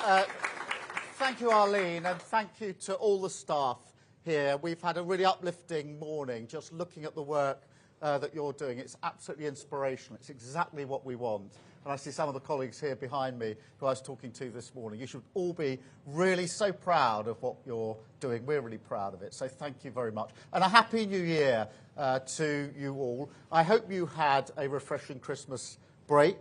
Uh, Thank you, Arlene, and thank you to all the staff here. We've had a really uplifting morning just looking at the work that you're doing. It's absolutely inspirational. It's exactly what we want. And I see some of the colleagues here behind me who I was talking to this morning. You should all be really so proud of what you're doing. We're really proud of it. So thank you very much. And a Happy New Year to you all. I hope you had a refreshing Christmas break.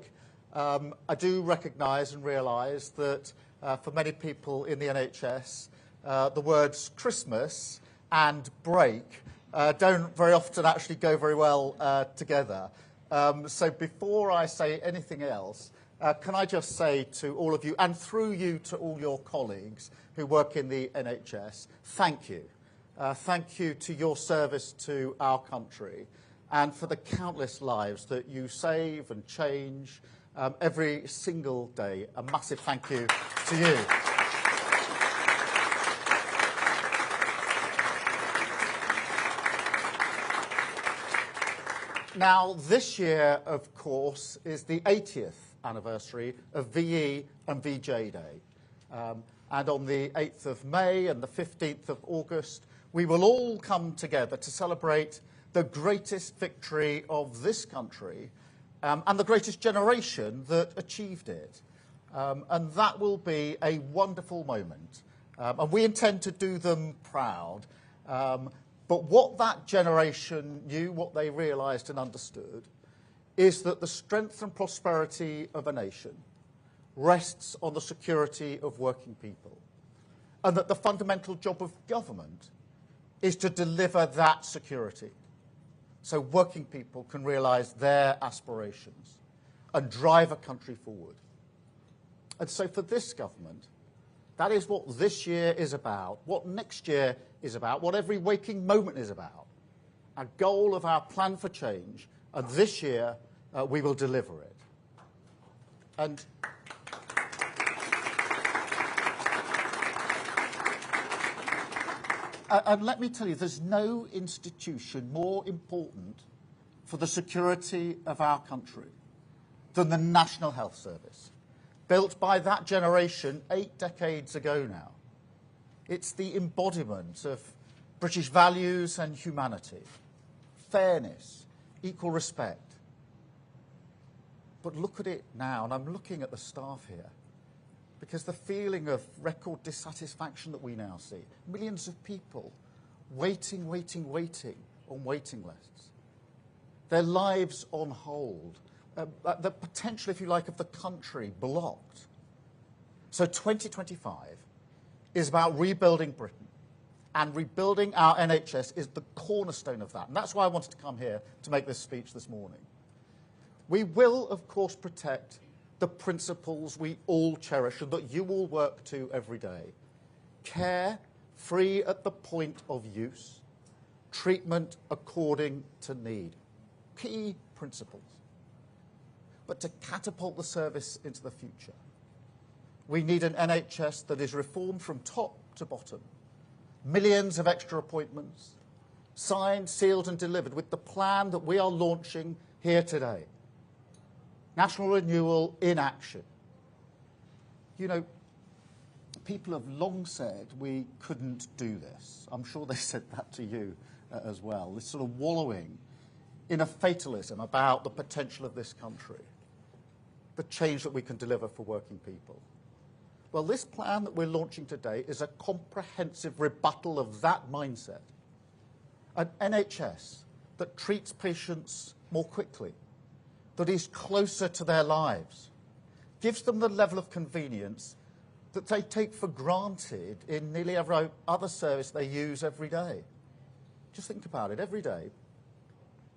I do recognise and realise that for many people in the NHS, the words Christmas and break don't very often actually go very well together. So before I say anything else, can I just say to all of you, and through you to all your colleagues who work in the NHS, thank you. Thank you to your service to our country and for the countless lives that you save and change every single day. A massive thank you to you. Now, this year, of course, is the 80th anniversary of VE and VJ Day. And on the 8th of May and the 15th of August, we will all come together to celebrate the greatest victory of this country and the greatest generation that achieved it. And that will be a wonderful moment. And we intend to do them proud. But what that generation knew, what they realised and understood, is that the strength and prosperity of a nation rests on the security of working people. And that the fundamental job of government is to deliver that security, so working people can realise their aspirations and drive a country forward. And so for this government, that is what this year is about, what next year is about, what every waking moment is about. A goal of our plan for change, and this year we will deliver it. And and let me tell you, there's no institution more important for the security of our country than the National Health Service, built by that generation 8 decades ago now. It's the embodiment of British values and humanity, fairness, equal respect. But look at it now, and I'm looking at the staff here, because the feeling of record dissatisfaction that we now see, millions of people waiting on waiting lists, their lives on hold, the potential, if you like, of the country blocked. So 2025 is about rebuilding Britain, and rebuilding our NHS is the cornerstone of that. And that's why I wanted to come here to make this speech this morning. We will, of course, protect the principles we all cherish and that you all work to every day. Care free at the point of use, treatment according to need. Key principles. But to catapult the service into the future, we need an NHS that is reformed from top to bottom. Millions of extra appointments, signed, sealed and delivered with the plan that we are launching here today. National renewal in action. You know, people have long said we couldn't do this. I'm sure they said that to you as well. This sort of wallowing in a fatalism about the potential of this country, the change that we can deliver for working people. Well, this plan that we're launching today is a comprehensive rebuttal of that mindset. An NHS that treats patients more quickly, that is closer to their lives, gives them the level of convenience that they take for granted in nearly every other service they use every day. Just think about it, every day,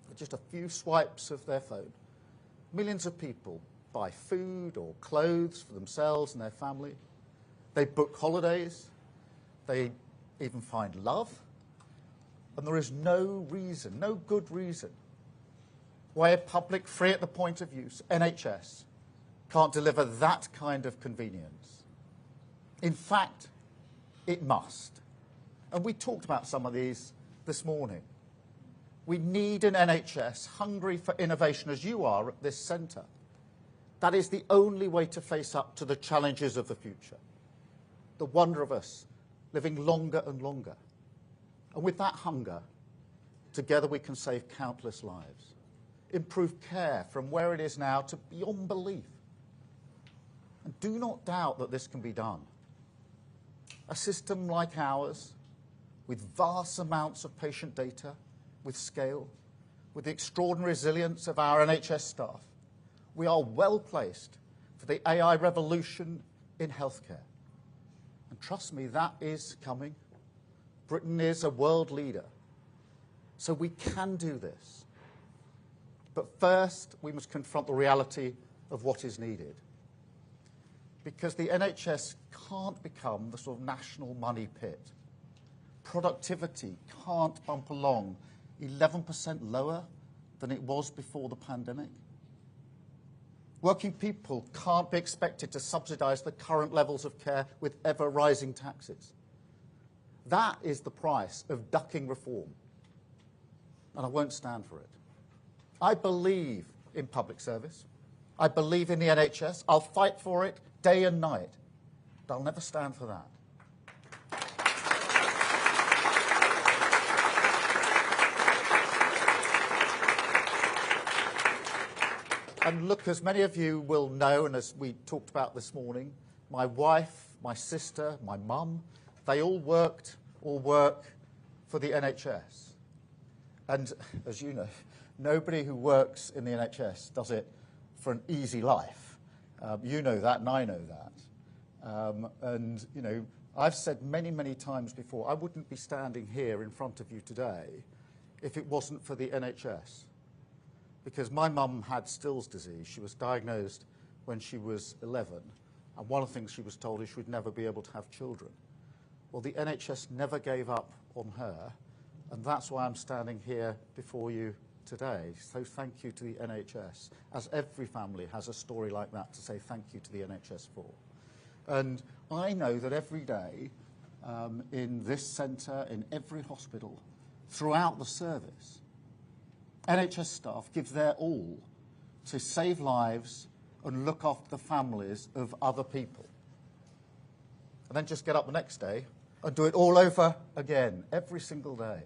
with just a few swipes of their phone, millions of people buy food or clothes for themselves and their family. They book holidays, they even find love, and there is no reason, no good reason, why a public, free at the point of use, NHS, can't deliver that kind of convenience. In fact, it must. And we talked about some of these this morning. We need an NHS hungry for innovation, as you are at this centre. That is the only way to face up to the challenges of the future. the wonder of us living longer and longer. And with that hunger, together we can save countless lives, improve care from where it is now to beyond belief. And do not doubt that this can be done. A system like ours, with vast amounts of patient data, with scale, with the extraordinary resilience of our NHS staff, we are well placed for the AI revolution in healthcare. And trust me, that is coming. Britain is a world leader. So we can do this. But first, we must confront the reality of what is needed. Because the NHS can't become the sort of national money pit. Productivity can't bump along 11% lower than it was before the pandemic. Working people can't be expected to subsidise the current levels of care with ever-rising taxes. That is the price of ducking reform. And I won't stand for it. I believe in public service. I believe in the NHS. I'll fight for it day and night. But I'll never stand for that. And look, as many of you will know, and as we talked about this morning, my wife, my sister, my mum, they all work for the NHS. And as you know, nobody who works in the NHS does it for an easy life. You know that, and I know that. And, you know, I've said many, many times before, I wouldn't be standing here in front of you today if it wasn't for the NHS. Because my mum had Still's disease. She was diagnosed when she was 11. And one of the things she was told is she would never be able to have children. Well, the NHS never gave up on her. And that's why I'm standing here before you today. So thank you to the NHS, as every family has a story like that to say thank you to the NHS for. And I know that every day in this centre, in every hospital, throughout the service, NHS staff give their all to save lives and look after the families of other people. And then just get up the next day and do it all over again, every single day.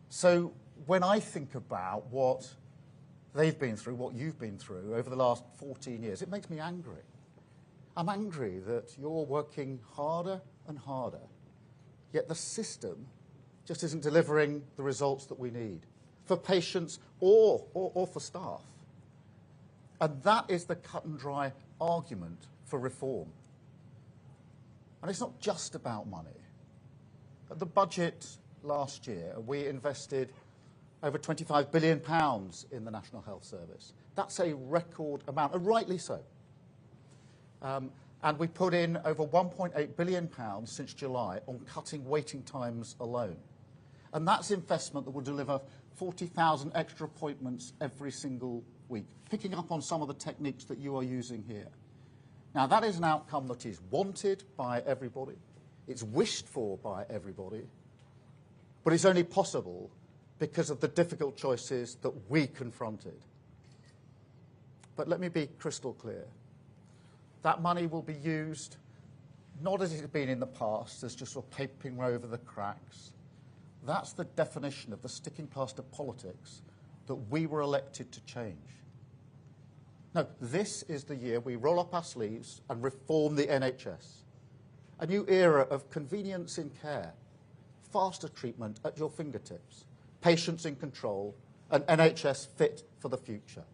So when I think about what they've been through, what you've been through over the last 14 years, it makes me angry. I'm angry that you're working harder and harder, yet the system just isn't delivering the results that we need for patients or for staff. And that is the cut and dry argument for reform. And it's not just about money. At the budget last year, we invested over £25 billion in the National Health Service. That's a record amount, and rightly so. And we put in over £1.8 billion since July on cutting waiting times alone. And that's investment that will deliver 40,000 extra appointments every single week, picking up on some of the techniques that you are using here. Now, that is an outcome that is wanted by everybody. It's wished for by everybody. But it's only possible because of the difficult choices that we confronted. But let me be crystal clear. That money will be used not as it has been in the past, as just sort of papering over the cracks. That's the definition of the sticking plaster politics that we were elected to change. No, this is the year we roll up our sleeves and reform the NHS. A new era of convenience in care, faster treatment at your fingertips, patients in control, and NHS fit for the future.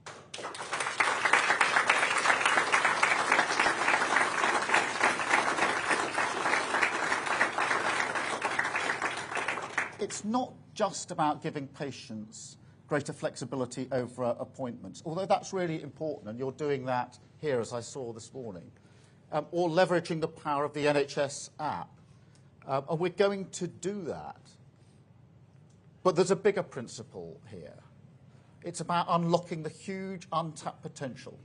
It's not just about giving patients greater flexibility over appointments, although that's really important, and you're doing that here, as I saw this morning, or leveraging the power of the NHS app. And we're going to do that. But there's a bigger principle here. It's about unlocking the huge untapped potential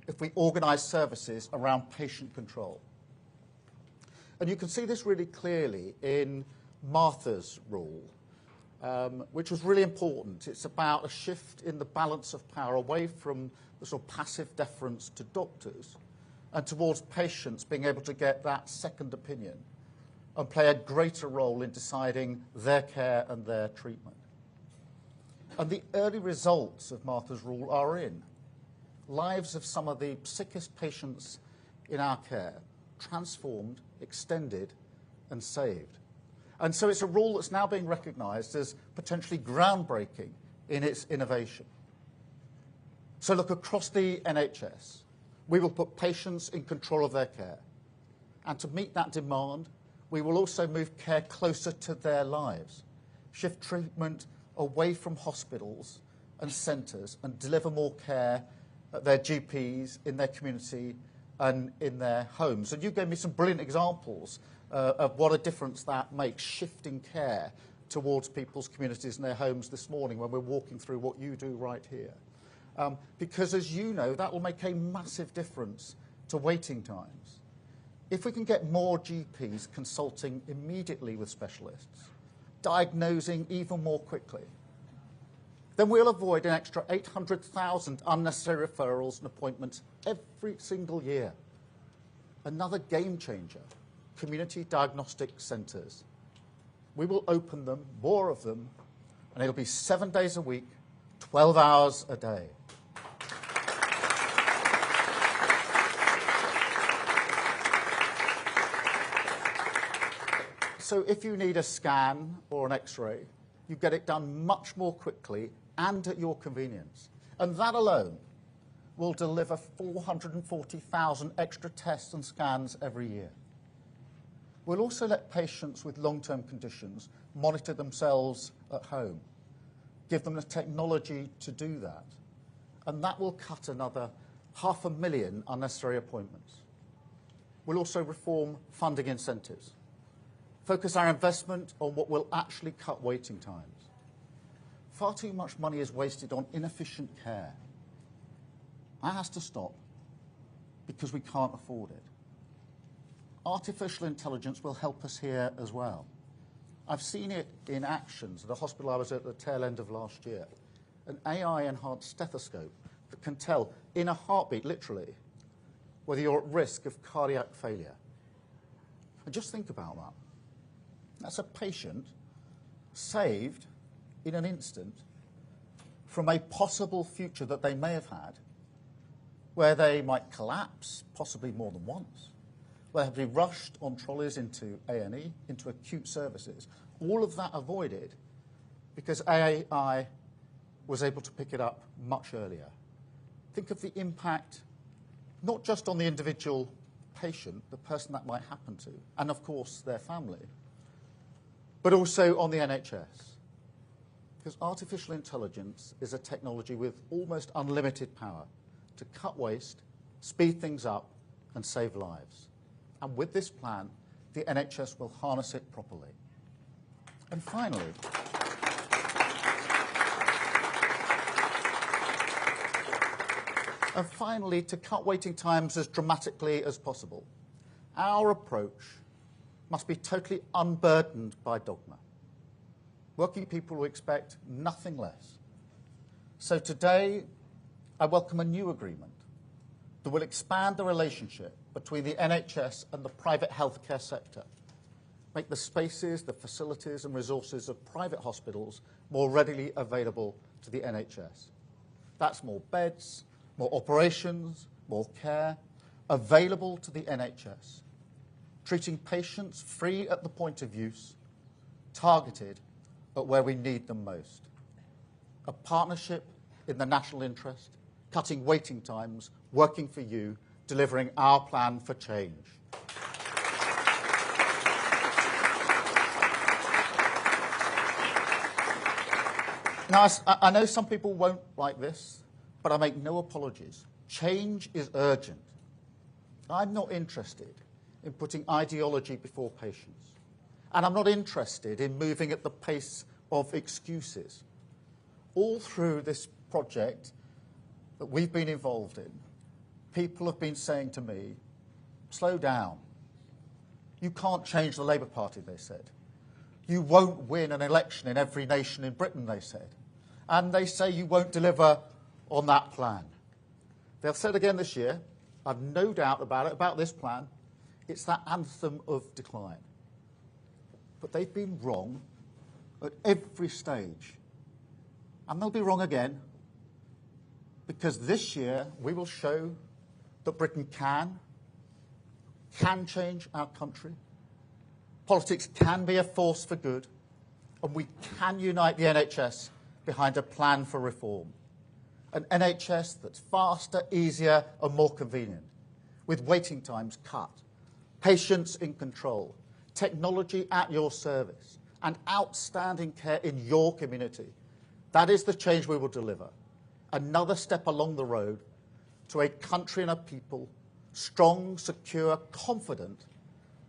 if we organise services around patient control. And you can see this really clearly in Martha's rule, which was really important. It's about a shift in the balance of power away from the sort of passive deference to doctors and towards patients being able to get that second opinion and play a greater role in deciding their care and their treatment. And the early results of Martha's Rule are in. Lives of some of the sickest patients in our care transformed, extended and saved. And so it's a rule that's now being recognised as potentially groundbreaking in its innovation. So look, across the NHS, we will put patients in control of their care. And to meet that demand, we will also move care closer to their lives, shift treatment away from hospitals and centres and deliver more care at their GPs, in their community and in their homes. And you gave me some brilliant examples of what a difference that makes, shifting care towards people's communities and their homes this morning when we're walking through what you do right here. Because as you know, that will make a massive difference to waiting times. If we can get more GPs consulting immediately with specialists, diagnosing even more quickly, then we'll avoid an extra 800,000 unnecessary referrals and appointments every single year. Another game changer, community diagnostic centres. We will open them, more of them, and it'll be 7 days a week, 12 hours a day. So if you need a scan or an X-ray, you get it done much more quickly and at your convenience. And that alone will deliver 440,000 extra tests and scans every year. We'll also let patients with long-term conditions monitor themselves at home, give them the technology to do that, and that will cut another 500,000 unnecessary appointments. We'll also reform funding incentives, focus our investment on what will actually cut waiting times. Far too much money is wasted on inefficient care. That has to stop because we can't afford it. Artificial intelligence will help us here as well. I've seen it in actions at a hospital I was at the tail end of last year. An AI-enhanced stethoscope that can tell in a heartbeat, literally, whether you're at risk of cardiac failure. And just think about that. That's a patient saved in an instant from a possible future that they may have had where they might collapse, possibly more than once, where they have to be rushed on trolleys into A&E, into acute services. All of that avoided because AI was able to pick it up much earlier. Think of the impact not just on the individual patient, the person that might happen to, and of course their family, but also on the NHS. Because artificial intelligence is a technology with almost unlimited power to cut waste, speed things up, and save lives. And with this plan, the NHS will harness it properly. And finally, to cut waiting times as dramatically as possible, our approach must be totally unburdened by dogma. Working people will expect nothing less. So today, I welcome a new agreement that will expand the relationship between the NHS and the private healthcare sector, make the spaces, the facilities and resources of private hospitals more readily available to the NHS. That's more beds, more operations, more care, available to the NHS, treating patients free at the point of use, targeted at where we need them most. A partnership in the national interest, cutting waiting times, working for you, delivering our plan for change. Now, I know some people won't like this, but I make no apologies. Change is urgent. I'm not interested in putting ideology before patients. And I'm not interested in moving at the pace of excuses. All through this project that we've been involved in, people have been saying to me, slow down. You can't change the Labour Party, they said. You won't win an election in every nation in Britain, they said. And they say you won't deliver on that plan. They'll say it again this year, I've no doubt about it, about this plan. It's that anthem of decline. But they've been wrong at every stage. And they'll be wrong again, because this year we will show that Britain can change our country. Politics can be a force for good, and we can unite the NHS behind a plan for reform. An NHS that's faster, easier and more convenient, with waiting times cut, patients in control, technology at your service, and outstanding care in your community. That is the change we will deliver. Another step along the road to a country and a people strong, secure, confident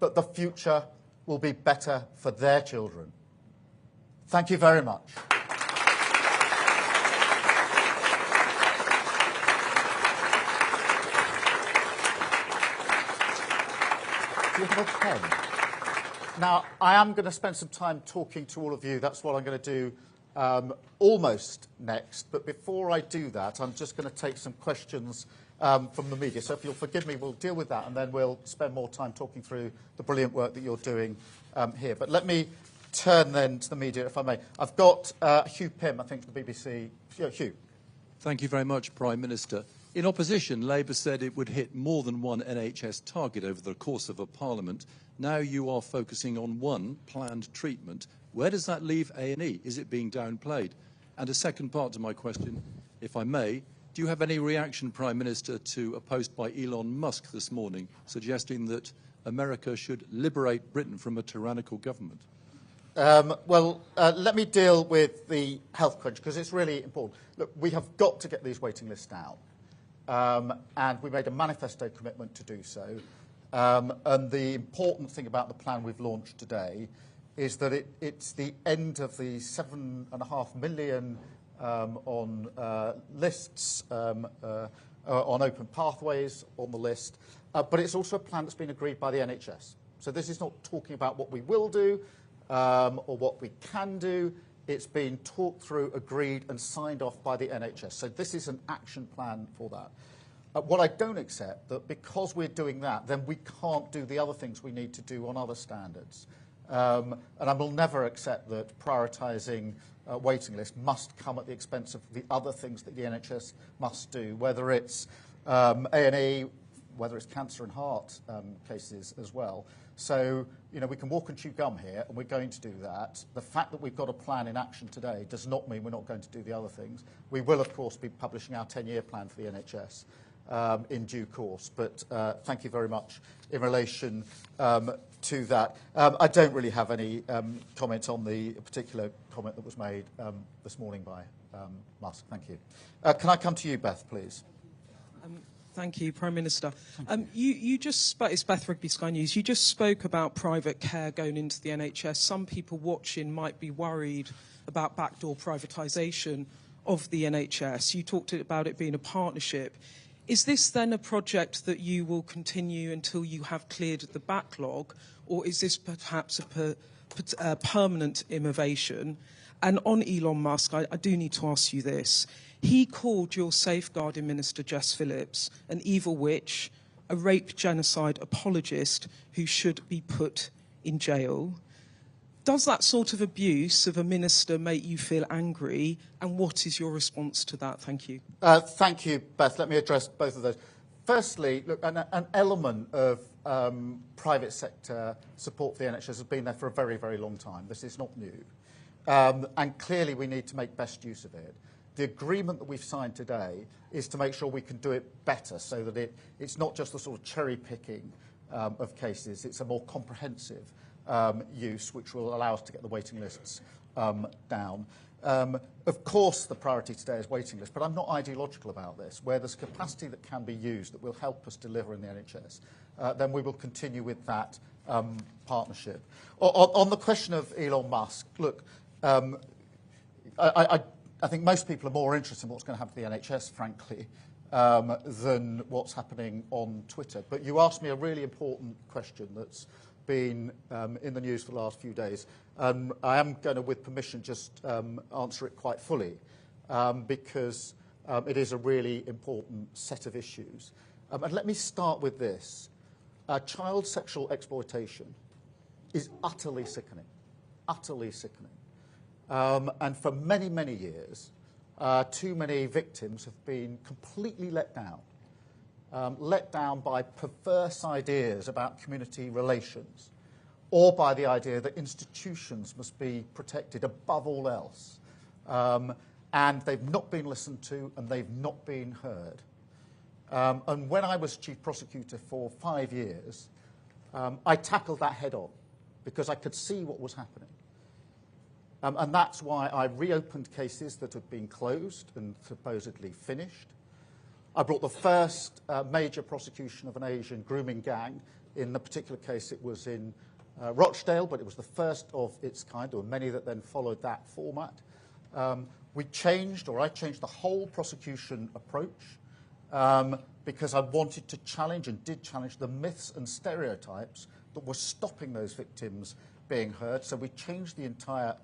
that the future will be better for their children. Thank you very much. Do you have a pen? Now, I am going to spend some time talking to all of you. That's what I'm going to do almost next. But before I do that, I'm just going to take some questions from the media. So if you'll forgive me, we'll deal with that, and then we'll spend more time talking through the brilliant work that you're doing here. But let me turn then to the media, if I may. I've got Hugh Pym, I think, from the BBC. Hugh. Thank you very much, Prime Minister. In opposition, Labour said it would hit more than one NHS target over the course of a parliament. Now you are focusing on one planned treatment. Where does that leave A&E? Is it being downplayed? And a second part to my question, if I may, do you have any reaction, Prime Minister, to a post by Elon Musk this morning suggesting that America should liberate Britain from a tyrannical government? Let me deal with the health crunch, because it's really important. Look, we have got to get these waiting lists down. And we made a manifesto commitment to do so. And the important thing about the plan we've launched today is that it's the end of the 7.5 million on lists, on open pathways on the list, but it's also a plan that's been agreed by the NHS. So this is not talking about what we will do or what we can do. It's been talked through, agreed and signed off by the NHS. So this is an action plan for that. What I don't accept, that because we're doing that, then we can't do the other things we need to do on other standards. And I will never accept that prioritising waiting lists must come at the expense of the other things that the NHS must do, whether it's A&E, whether it's cancer and heart cases as well. So, you know, we can walk and chew gum here, and we're going to do that. The fact that we've got a plan in action today does not mean we're not going to do the other things. We will, of course, be publishing our 10-year plan for the NHS in due course. But thank you very much in relation to that. I don't really have any comment on the particular comment that was made this morning by Musk. Thank you. Can I come to you, Beth, please? Thank you, Prime Minister. You just spoke, it's Beth Rigby, Sky News. You just spoke about private care going into the NHS. Some people watching might be worried about backdoor privatisation of the NHS. You talked about it being a partnership. Is this then a project that you will continue until you have cleared the backlog, or is this perhaps a permanent innovation? And on Elon Musk, I do need to ask you this. He called your safeguarding minister, Jess Phillips, an evil witch, a rape genocide apologist who should be put in jail. Does that sort of abuse of a minister make you feel angry? And what is your response to that? Thank you. Thank you, Beth. Let me address both of those. Firstly, look, an element of private sector support for the NHS has been there for a very, very long time. This is not new. And clearly we need to make best use of it. The agreement that we've signed today is to make sure we can do it better, so that it's not just the sort of cherry picking of cases. It's a more comprehensive use, which will allow us to get the waiting lists down. Of course, the priority today is waiting lists, but I'm not ideological about this. Where there's capacity that can be used that will help us deliver in the NHS, then we will continue with that partnership. On the question of Elon Musk, look, I think most people are more interested in what's going to happen to the NHS, frankly, than what's happening on Twitter. But you asked me a really important question that's been in the news for the last few days. I am going to, with permission, just answer it quite fully, because it is a really important set of issues. And let me start with this. Child sexual exploitation is utterly sickening, utterly sickening. And for many, many years, too many victims have been completely let down by perverse ideas about community relations, or by the idea that institutions must be protected above all else. And they've not been listened to, and they've not been heard. And when I was chief prosecutor for 5 years, I tackled that head on, because I could see what was happening. And that's why I reopened cases that had been closed and supposedly finished. I brought the first major prosecution of an Asian grooming gang. In the particular case, it was in Rochdale, but it was the first of its kind. There were many that then followed that format. I changed the whole prosecution approach because I wanted to challenge, and did challenge, the myths and stereotypes that were stopping those victims being heard. So we changed the entire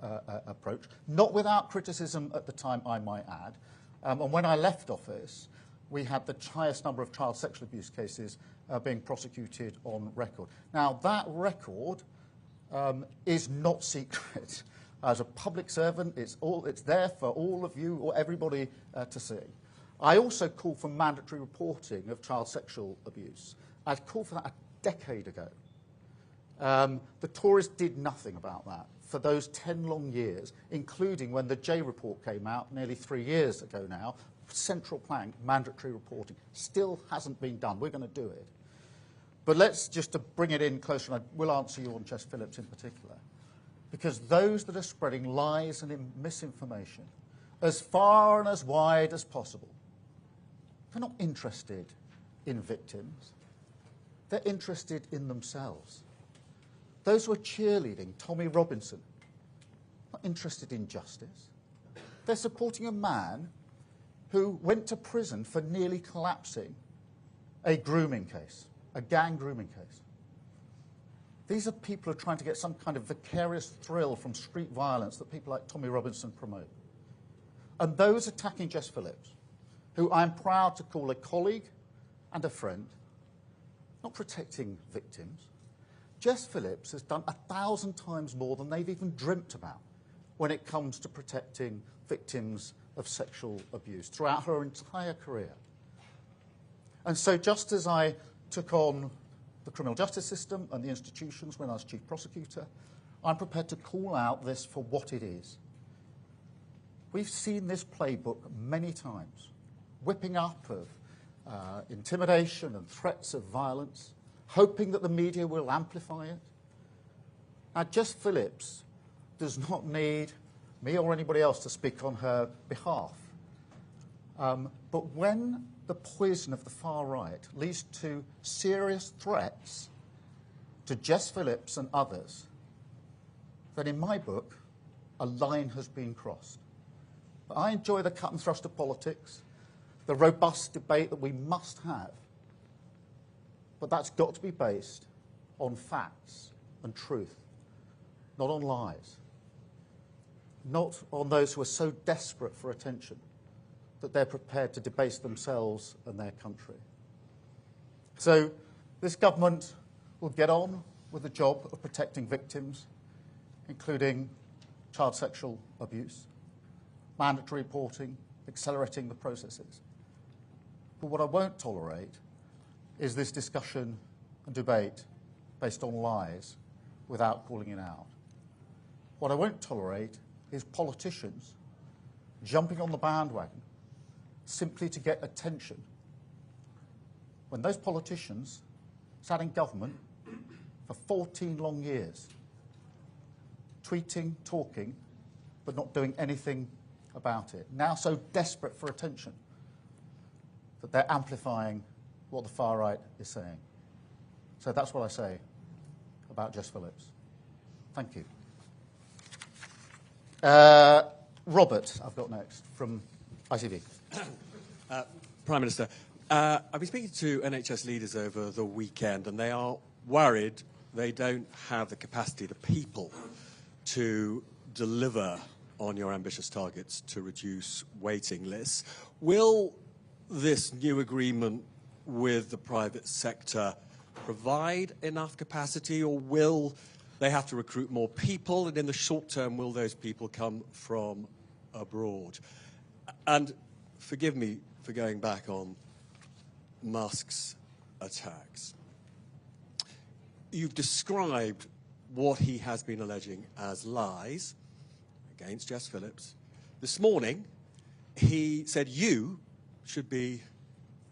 approach, not without criticism at the time, I might add. And when I left office, we had the highest number of child sexual abuse cases being prosecuted on record. Now, that record is not secret. As a public servant, it's there for all of you or everybody to see. I also called for mandatory reporting of child sexual abuse. I called for that a decade ago. The Tories did nothing about that for those 10 long years, including when the J report came out nearly 3 years ago now. Central plank, mandatory reporting, still hasn't been done. We're going to do it. But let's just to bring it in closer, and I will answer you on Jess Phillips in particular, because those that are spreading lies and misinformation as far and as wide as possible, they're not interested in victims. They're interested in themselves. Those who are cheerleading Tommy Robinson, not interested in justice. They're supporting a man who went to prison for nearly collapsing a grooming case, a gang grooming case. These are people who are trying to get some kind of vicarious thrill from street violence that people like Tommy Robinson promote. And those attacking Jess Phillips, who I'm proud to call a colleague and a friend, not protecting victims. Jess Phillips has done 1,000 times more than they've even dreamt about when it comes to protecting victims of sexual abuse throughout her entire career. And so just as I took on the criminal justice system and the institutions when I was chief prosecutor, I'm prepared to call out this for what it is. We've seen this playbook many times, whipping up of intimidation and threats of violence, hoping that the media will amplify it. Now, Jess Phillips does not need me or anybody else to speak on her behalf. But when the poison of the far right leads to serious threats to Jess Phillips and others, then in my book, a line has been crossed. But I enjoy the cut and thrust of politics, the robust debate that we must have. But that's got to be based on facts and truth, not on lies. Not on those who are so desperate for attention that they're prepared to debase themselves and their country. So this government will get on with the job of protecting victims, including child sexual abuse, mandatory reporting, accelerating the processes. But what I won't tolerate is this discussion and debate based on lies without calling it out. What I won't tolerate is politicians jumping on the bandwagon simply to get attention when those politicians sat in government for 14 long years, tweeting, talking, but not doing anything about it. Now so desperate for attention that they're amplifying what the far right is saying. So that's what I say about Jess Phillips. Thank you. Robert, I've got next, from ITV. Prime Minister, I've been speaking to NHS leaders over the weekend, and they are worried they don't have the capacity, the people, to deliver on your ambitious targets to reduce waiting lists. Will this new agreement with the private sector provide enough capacity, or will they have to recruit more people? And in the short term, will those people come from abroad? And forgive me for going back on Musk's attacks. You've described what he has been alleging as lies against Jess Phillips. This morning, he said you should be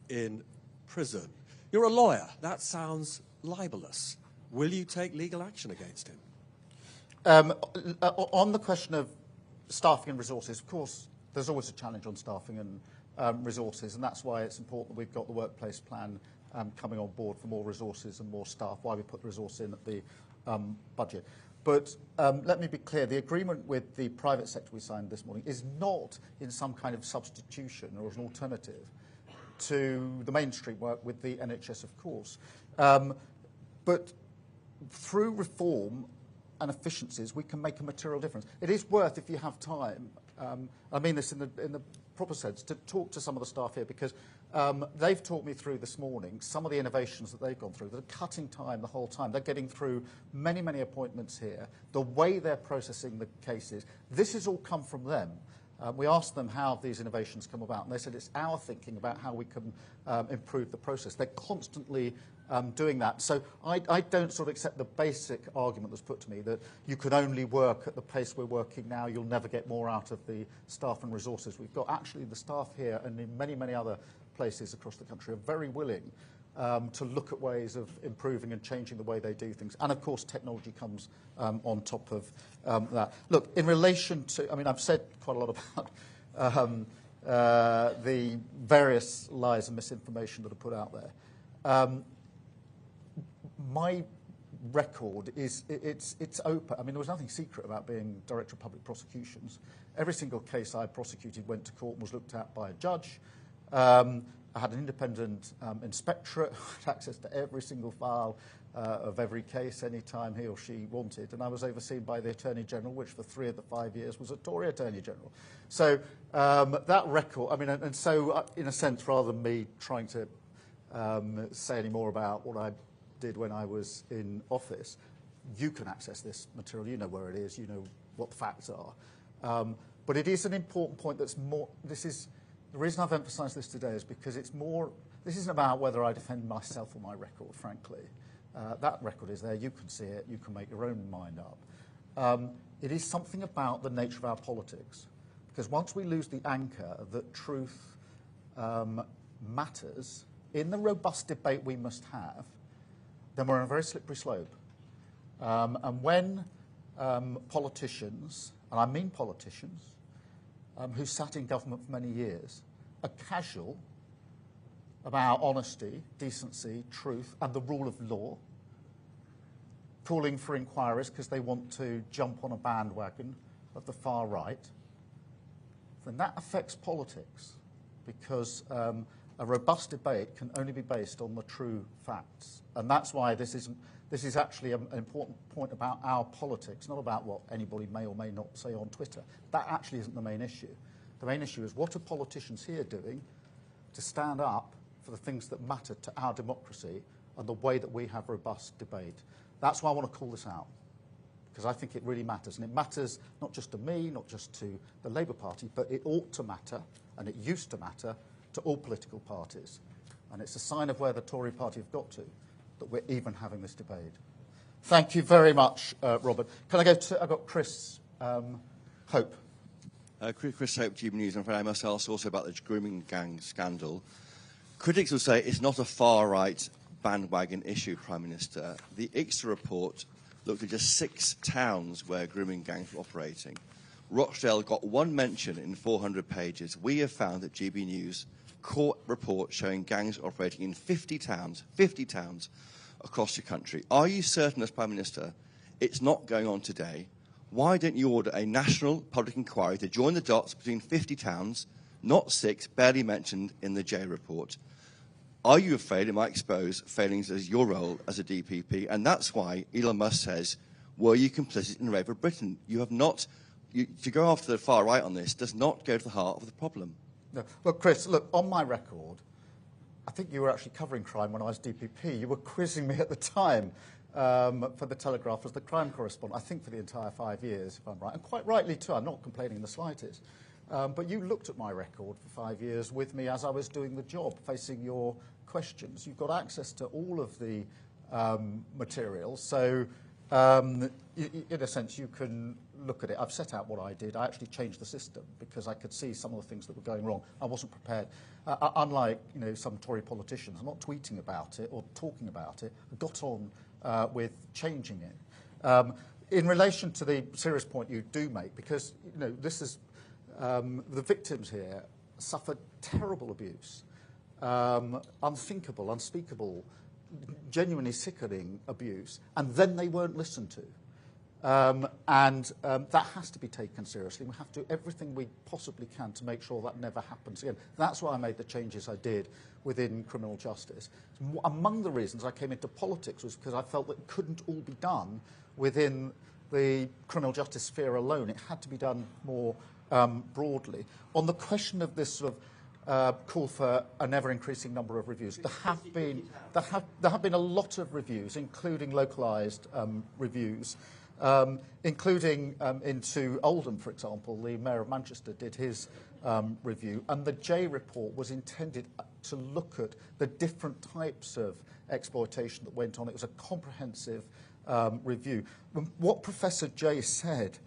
in prison. You're a lawyer. That sounds libelous. Will you take legal action against him? On the question of staffing and resources, of course, there's always a challenge on staffing and resources, and that's why it's important that we've got the workplace plan coming on board for more resources and more staff, why we put the resource in at the budget. But let me be clear, the agreement with the private sector we signed this morning is not in some kind of substitution or as an alternative to the mainstream work with the NHS, of course. But through reform and efficiencies, we can make a material difference. It is worth, if you have time, I mean this in the proper sense, to talk to some of the staff here, because they've talked me through this morning some of the innovations that they've gone through that are cutting time the whole time. They're getting through many, many appointments here, the way they're processing the cases. This has all come from them. We asked them how these innovations come about, and they said it's our thinking about how we can improve the process. They're constantly doing that. So I don't sort of accept the basic argument that's put to me that you can only work at the pace we're working now, you'll never get more out of the staff and resources we've got. Actually, the staff here and in many, many other places across the country are very willing to look at ways of improving and changing the way they do things. And, of course, technology comes on top of that. Look, in relation to, I mean, I've said quite a lot about the various lies and misinformation that are put out there. My record is, it's open. I mean, there was nothing secret about being Director of Public Prosecutions. Every single case I prosecuted went to court and was looked at by a judge. I had an independent inspectorate, had access to every single file of every case any time he or she wanted, and I was overseen by the Attorney General, which for 3 of the 5 years was a Tory Attorney General. So that record, I mean, and so in a sense, rather than me trying to say any more about what I did when I was in office, you can access this material, you know where it is, you know what the facts are. But it is an important point that's more, the reason I've emphasised this today is because it's more, this isn't about whether I defend myself or my record, frankly. That record is there, you can see it, you can make your own mind up. It is something about the nature of our politics. Because once we lose the anchor that truth matters, in the robust debate we must have, then we're on a very slippery slope. And when politicians, and I mean politicians, who sat in government for many years, are casual about honesty, decency, truth, and the rule of law, calling for inquiries because they want to jump on a bandwagon of the far right, then that affects politics, because a robust debate can only be based on the true facts. And that's why this is actually an important point about our politics, not about what anybody may or may not say on Twitter. That actually isn't the main issue. The main issue is, what are politicians here doing to stand up for the things that matter to our democracy and the way that we have robust debate? That's why I want to call this out, because I think it really matters. And it matters not just to me, not just to the Labour Party, but it ought to matter, and it used to matter, to all political parties. And it's a sign of where the Tory party have got to, that we're even having this debate. Thank you very much, Robert. Can I go to, I've got Chris Hope. Chris Hope, GB News. I'm afraid I must ask also about the grooming gang scandal. Critics will say it's not a far-right bandwagon issue, Prime Minister. The ICSA report looked at just 6 towns where grooming gangs were operating. Rochdale got 1 mention in 400 pages. We have found at GB News court report showing gangs operating in 50 towns across the country. Are you certain, as Prime Minister, it's not going on today? Why don't you order a national public inquiry to join the dots between 50 towns, not 6, barely mentioned in the J report? Are you afraid it might expose failings as your role as a DPP? And that's why Elon Musk says, were you complicit in the rape of Britain? You have not, to go after the far right on this does not go to the heart of the problem. No. Look, Chris, look, on my record, I think you were actually covering crime when I was DPP. You were quizzing me at the time for the Telegraph as the crime correspondent, I think for the entire 5 years, if I'm right. And quite rightly too, I'm not complaining in the slightest. But you looked at my record for 5 years with me as I was doing the job, facing your questions. You've got access to all of the materials. So, in a sense, you can look at it. I've set out what I did. I actually changed the system because I could see some of the things that were going wrong. I wasn't prepared. Unlike some Tory politicians, I'm not tweeting about it or talking about it. I got on with changing it. In relation to the serious point you do make, because this is the victims here suffered terrible abuse, unthinkable, unspeakable, genuinely sickening abuse, and then they weren't listened to. That has to be taken seriously. We have to do everything we possibly can to make sure that never happens again. That's why I made the changes I did within criminal justice. Among the reasons I came into politics was because I felt that it couldn't all be done within the criminal justice sphere alone. It had to be done more broadly. On the question of this sort of call for an ever-increasing number of reviews, there have been a lot of reviews, including localised reviews. Including into Oldham, for example. The Mayor of Manchester did his review, and the J report was intended to look at the different types of exploitation that went on. It was a comprehensive review. What Professor J said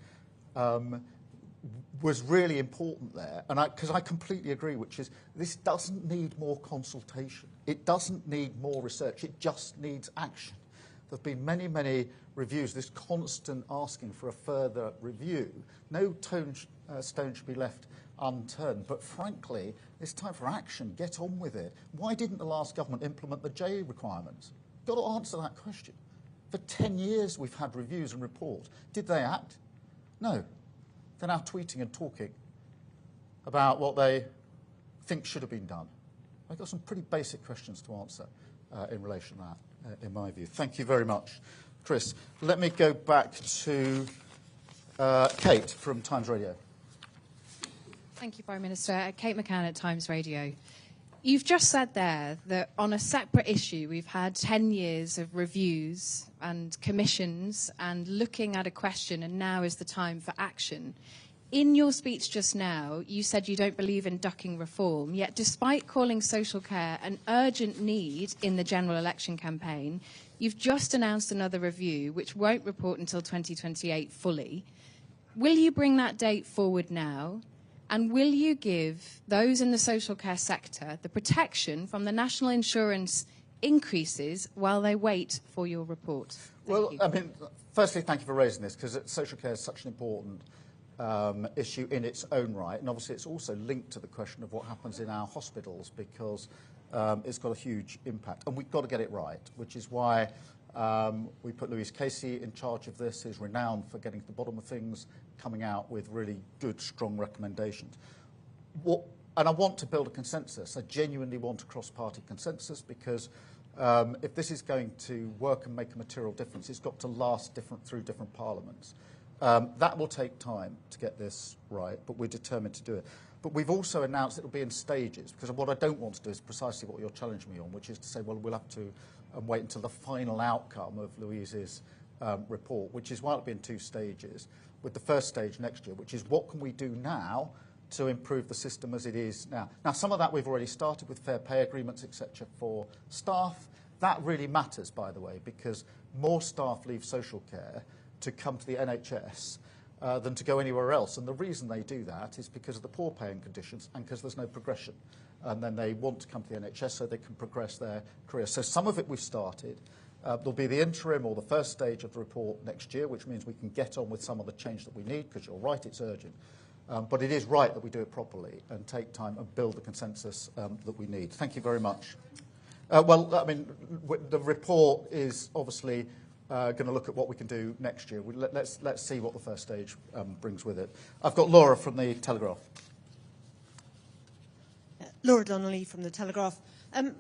was really important there, and because I completely agree, which is this doesn't need more consultation. It doesn't need more research. It just needs action. There have been many, many reviews, this constant asking for a further review. No stone should be left unturned. But frankly, it's time for action. Get on with it. Why didn't the last government implement the J requirements? You've got to answer that question. For 10 years we've had reviews and reports. Did they act? No. They're now tweeting and talking about what they think should have been done. I've got some pretty basic questions to answer in relation to that. In my view. Thank you very much, Chris. Let me go back to Kate from Times Radio. Thank you, Prime Minister. Kate McCann at Times Radio. You've just said there that on a separate issue we've had 10 years of reviews and commissions and looking at a question, and now is the time for action. In your speech just now, you said you don't believe in ducking reform, yet despite calling social care an urgent need in the general election campaign, you've just announced another review which won't report until 2028 fully. Will you bring that date forward now? And will you give those in the social care sector the protection from the national insurance increases while they wait for your report? Well, I mean, firstly, thank you for raising this, because social care is such an important issue in its own right, and obviously it's also linked to the question of what happens in our hospitals, because it's got a huge impact, and we've got to get it right, which is why we put Louise Casey in charge of this. He's renowned for getting to the bottom of things, coming out with really good, strong recommendations. And I want to build a consensus. I genuinely want a cross-party consensus, because if this is going to work and make a material difference, it's got to last through different parliaments. That will take time to get this right, but we're determined to do it. But we've also announced it will be in stages, because what I don't want to do is precisely what you're challenging me on, which is to say, well, we'll have to wait until the final outcome of Louise's report, which is why it'll be in 2 stages, with the first stage next year, which is what can we do now to improve the system as it is now. Now, some of that we've already started with fair pay agreements, etc., for staff. That really matters, by the way, because more staff leave social care to come to the NHS than to go anywhere else. And the reason they do that is because of the poor paying conditions and because there's no progression. And then they want to come to the NHS so they can progress their career. So some of it we've started. There'll be the interim or the first stage of the report next year, which means we can get on with some of the change that we need, because you're right, it's urgent. But it is right that we do it properly and take time and build the consensus that we need. Thank you very much. Well, I mean, the report is obviously going to look at what we can do next year. Let's see what the first stage brings with it. I've got Laura from the Telegraph. Laura Donnelly from the Telegraph.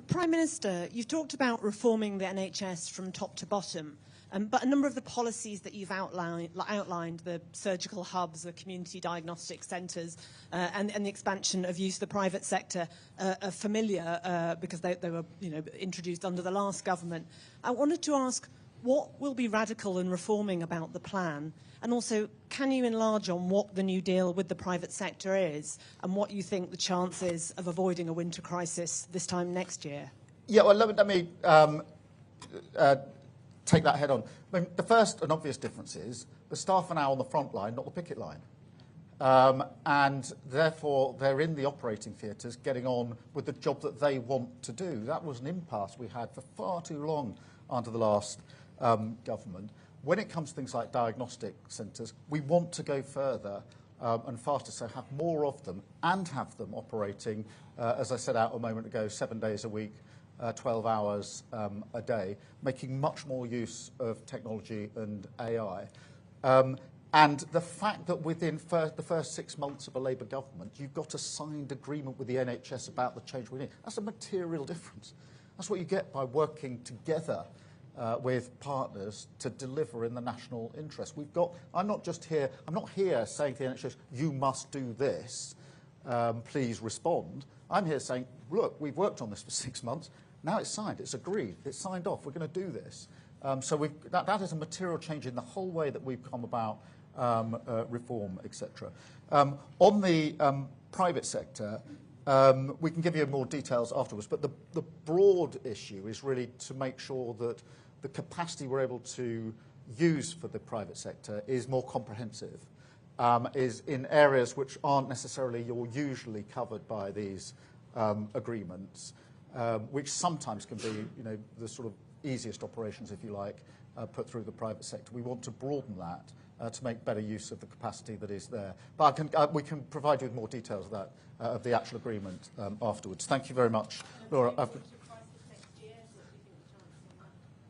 Prime Minister, you've talked about reforming the NHS from top to bottom, But a number of the policies that you've outlined, the surgical hubs, the community diagnostic centres, and the expansion of use of the private sector, are familiar because they were introduced under the last government. I wanted to ask, what will be radical and reforming about the plan? And also, can you enlarge on what the New Deal with the private sector is and what you think the chances of avoiding a winter crisis this time next year? Yeah, well, let me take that head on. I mean, the first and obvious difference is the staff are now on the front line, not the picket line. And therefore, they're in the operating theatres getting on with the job that they want to do. That was an impasse we had for far too long under the last government. When it comes to things like diagnostic centres, we want to go further and faster, so have more of them and have them operating, as I set out a moment ago, 7 days a week, 12 hours a day, making much more use of technology and AI. And the fact that within the first 6 months of a Labour government, you've got a signed agreement with the NHS about the change we need, that's a material difference. That's what you get by working together with partners to deliver in the national interest. I'm not here saying to the NHS, you must do this, please respond. I'm here saying, look, we've worked on this for 6 months, now it's signed, it's agreed, it's signed off, we're going to do this. So that is a material change in the whole way that we've come about reform, etc. On the private sector, we can give you more details afterwards, but the broad issue is really to make sure that the capacity we're able to use for the private sector is more comprehensive, is in areas which aren't necessarily usually covered by these agreements, which sometimes can be, the sort of easiest operations, if you like, put through the private sector. We want to broaden that to make better use of the capacity that is there. But we can provide you with more details of that, of the actual agreement afterwards. Thank you very much, Laura.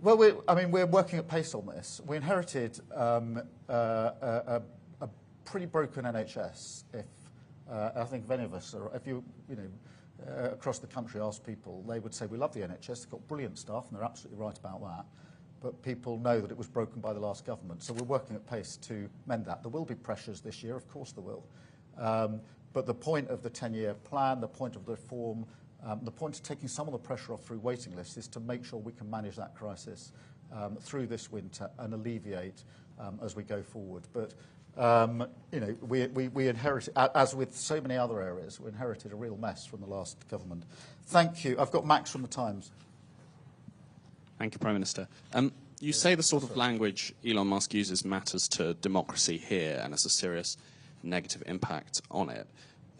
Well, we're working at pace on this. We inherited a pretty broken NHS. I think if any of us, or if you across the country ask people, they would say we love the NHS. They've got brilliant staff, and they're absolutely right about that. But people know that it was broken by the last government, so we're working at pace to mend that. There will be pressures this year, of course there will. But the point of the 10-year plan, the point of the reform, the point of taking some of the pressure off through waiting lists is to make sure we can manage that crisis through this winter and alleviate as we go forward. But we inherited, as with so many other areas, we inherited a real mess from the last government. Thank you. I've got Max from the Times. Thank you, Prime Minister. You say the sort of language Elon Musk uses matters to democracy here and has a serious negative impact on it.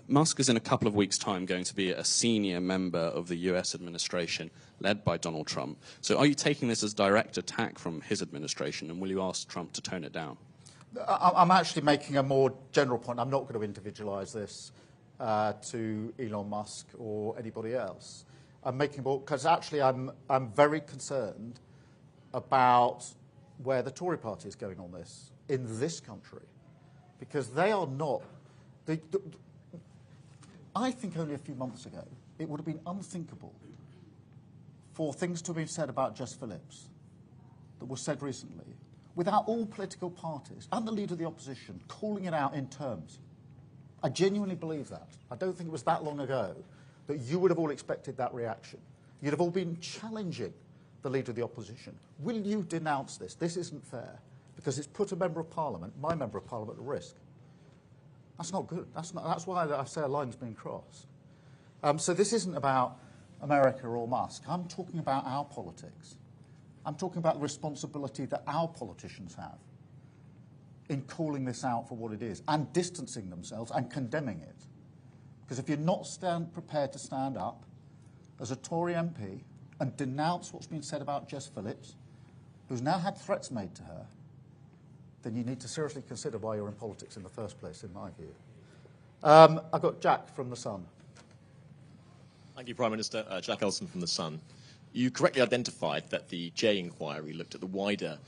Musk is in a couple of weeks' time going to be a senior member of the US administration led by Donald Trump. So are you taking this as direct attack from his administration, and will you ask Trump to tone it down? I'm actually making a more general point. I'm not going to individualise this to Elon Musk or anybody else. I'm making more because actually I'm very concerned about where the Tory party is going on this in this country, because they are not. I think only a few months ago it would have been unthinkable for things to have been said about Jess Phillips that were said recently, without all political parties and the leader of the opposition calling it out in terms. I genuinely believe that. I don't think it was that long ago that you would have all expected that reaction. You'd have all been challenging the leader of the opposition. Will you denounce this? This isn't fair, because it's put a member of Parliament, my member of Parliament, at risk. That's not good. That's why I say a line's been crossed. So this isn't about America or Musk. I'm talking about our politics. I'm talking about the responsibility that our politicians have in calling this out for what it is and distancing themselves and condemning it. Because if you're not prepared to stand up as a Tory MP and denounce what's been said about Jess Phillips, who's now had threats made to her, then you need to seriously consider why you're in politics in the first place, in my view. I've got Jack from The Sun. Thank you, Prime Minister. Jack Elson from The Sun. You correctly identified that the J inquiry looked at the wider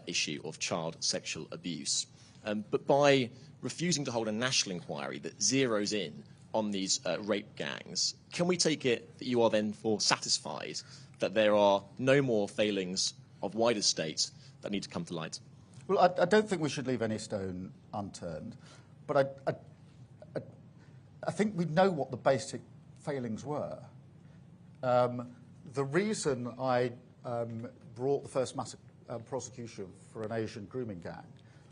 issue of child sexual abuse. But by refusing to hold a national inquiry that zeroes in on these rape gangs, can we take it that you are then satisfied that there are no more failings of wider states that need to come to light? Well, I don't think we should leave any stone unturned, but I think we know what the basic failings were. The reason I brought the first mass prosecution for an Asian grooming gang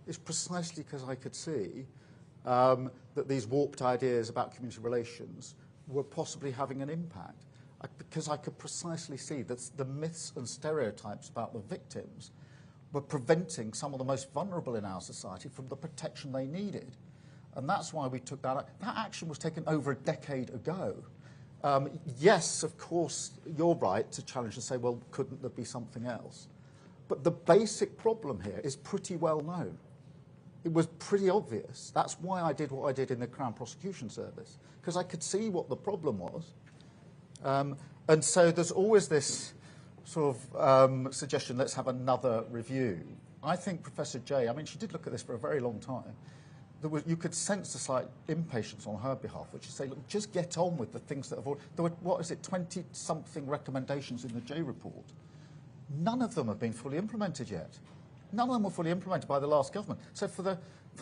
is precisely because I could see that these warped ideas about community relations were possibly having an impact. Because I could precisely see that the myths and stereotypes about the victims were preventing some of the most vulnerable in our society from the protection they needed. And that's why we took that. That action was taken over a decade ago. Yes, of course, you're right to challenge and say, well, couldn't there be something else? But the basic problem here is pretty well known. It was pretty obvious. That's why I did what I did in the Crown Prosecution Service, because I could see what the problem was. And so there's always this sort of suggestion, let's have another review. I think Professor Jay, I mean, she did look at this for a very long time. You could sense a slight impatience on her behalf, which is say, look, just get on with the things that have already... There were, 20-something recommendations in the Jay report. None of them have been fully implemented yet. None of them were fully implemented by the last government. So for the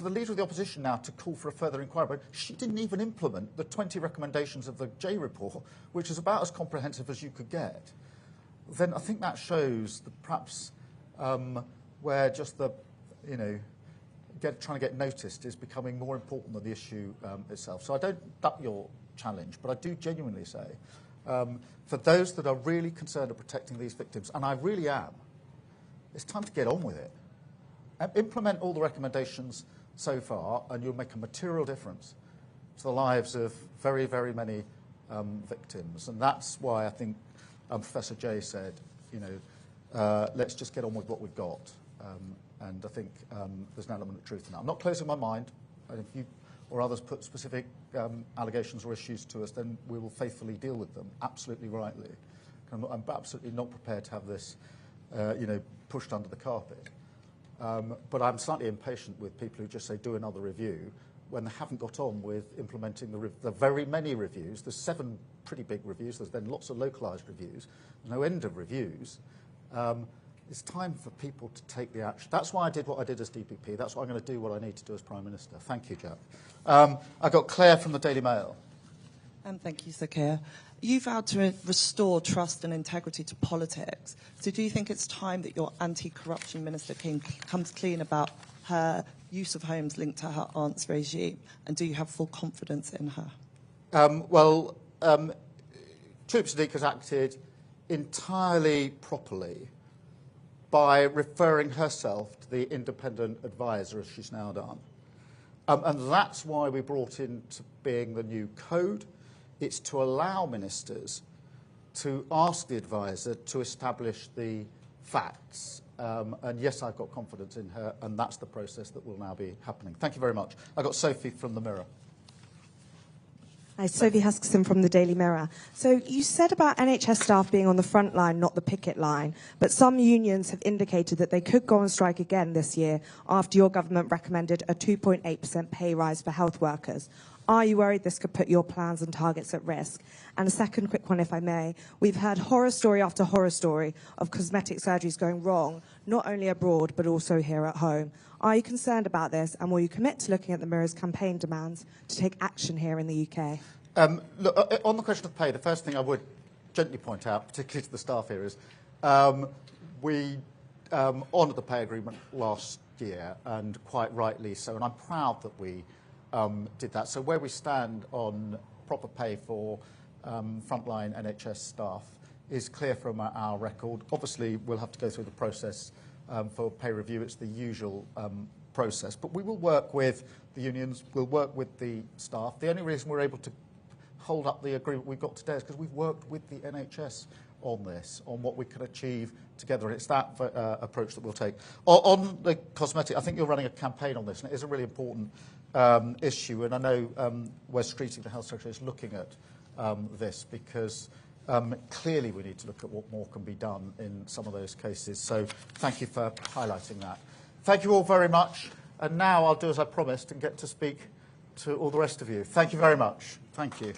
Leader of the Opposition now to call for a further inquiry, but she didn't even implement the 20 recommendations of the Jay report, which is about as comprehensive as you could get, then I think that shows that perhaps where just the, trying to get noticed is becoming more important than the issue itself. So I don't duck your challenge, but I do genuinely say, for those that are really concerned of protecting these victims, and I really am, it's time to get on with it. Implement all the recommendations so far, and you'll make a material difference to the lives of very, very many victims. And that's why I think Professor Jay said, let's just get on with what we've got. And I think there's an element of truth in that. I'm not closing my mind. And if you or others put specific allegations or issues to us, then we will faithfully deal with them, absolutely rightly. I'm absolutely not prepared to have this, pushed under the carpet. But I'm slightly impatient with people who just say, do another review, when they haven't got on with implementing the very many reviews. There's 7 pretty big reviews. There's then lots of localised reviews. There's no end of reviews. It's time for people to take the action. That's why I did what I did as DPP. That's why I'm going to do what I need to do as Prime Minister. Thank you, Jack. I got Claire from the Daily Mail. Thank you, Sir Keir. You vowed to restore trust and integrity to politics. So do you think it's time that your anti-corruption minister comes clean about her use of homes linked to her aunt's regime? And do you have full confidence in her? Troop Sadiq has acted entirely properly by referring herself to the independent advisor, as she's now done. And that's why we brought into being the new code. It's to allow ministers to ask the advisor to establish the facts. And yes, I've got confidence in her, and that's the process that will now be happening. Thank you very much. I've got Sophie from the Mirror. Hi, Sophie Huskisson from the Daily Mirror. So you said about NHS staff being on the front line, not the picket line, but some unions have indicated that they could go on strike again this year after your government recommended a 2.8% pay rise for health workers. Are you worried this could put your plans and targets at risk? And a second quick one, if I may. We've heard horror story after horror story of cosmetic surgeries going wrong, not only abroad, but also here at home. Are you concerned about this, and will you commit to looking at the Mirror's campaign demands to take action here in the UK? Look, on the question of pay, the first thing I would gently point out, particularly to the staff here, is we honoured the pay agreement last year, and quite rightly so, and I'm proud that we did that. So where we stand on proper pay for frontline NHS staff is clear from our record. Obviously, we'll have to go through the process for pay review. It's the usual process. But we will work with the unions, we'll work with the staff. The only reason we're able to hold up the agreement we've got today is because we've worked with the NHS on this, on what we can achieve together, and it's that approach that we'll take. On the cosmetic, I think you're running a campaign on this, and it is a really important issue, and I know Wes Streeting, the Health Secretary, is looking at this, because clearly we need to look at what more can be done in some of those cases. So thank you for highlighting that. Thank you all very much, and now I'll do as I promised and get to speak to all the rest of you. Thank you very much. Thank you.